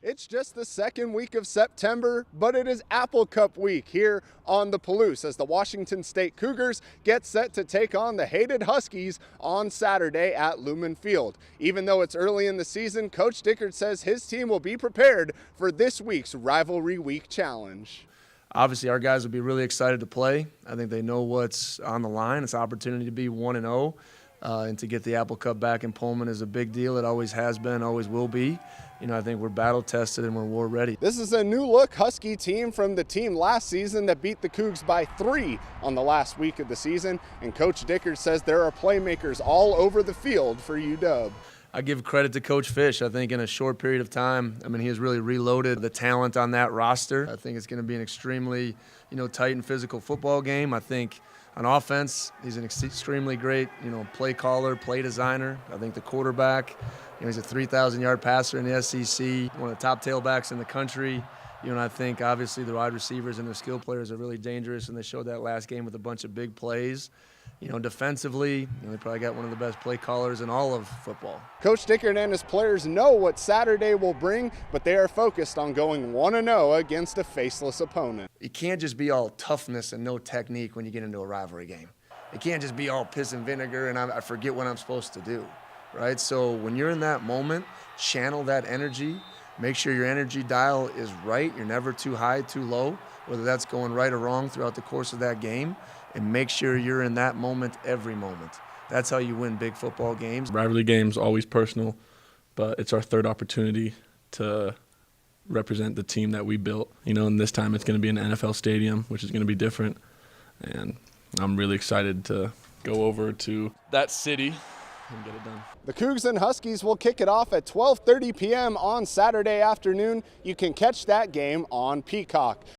It's just the second week of September, but it is Apple Cup week here on the Palouse as the Washington State Cougars get set to take on the hated Huskies on Saturday at Lumen Field. Even though it's early in the season, Coach Dickert says his team will be prepared for this week's Rivalry Week challenge. Obviously, our guys will be really excited to play. I think they know what's on the line. It's an opportunity to be 1-0, and to get the Apple Cup back in Pullman is a big deal. It always has been, always will be. I think we're battle-tested and we're war-ready. This is a new-look Husky team from the team last season that beat the Cougs by 3 on the last week of the season, and Coach Dickert says there are playmakers all over the field for UW. I give credit to Coach Fish. I think in a short period of time, he has really reloaded the talent on that roster. I think it's going to be an extremely, tight and physical football game. I think on offense, he's an extremely great, play caller, play designer. I think the quarterback, he's a 3,000-yard passer in the SEC, one of the top tailbacks in the country. I think obviously the wide receivers and their skill players are really dangerous, and they showed that last game with a bunch of big plays. Defensively, they probably got one of the best play callers in all of football. Coach Dickert and his players know what Saturday will bring, but they are focused on going 1-0 against a faceless opponent. You can't just be all toughness and no technique when you get into a rivalry game. It can't just be all piss and vinegar and I forget what I'm supposed to do, right? So when you're in that moment, channel that energy. Make sure your energy dial is right. You're never too high, too low, whether that's going right or wrong throughout the course of that game. And make sure you're in that moment every moment. That's how you win big football games. Rivalry games always personal, but it's our third opportunity to represent the team that we built. And this time it's going to be an NFL stadium, which is going to be different. And I'm really excited to go over to that city and get it done. The Cougs and Huskies will kick it off at 12:30 p.m. on Saturday afternoon. You can catch that game on Peacock.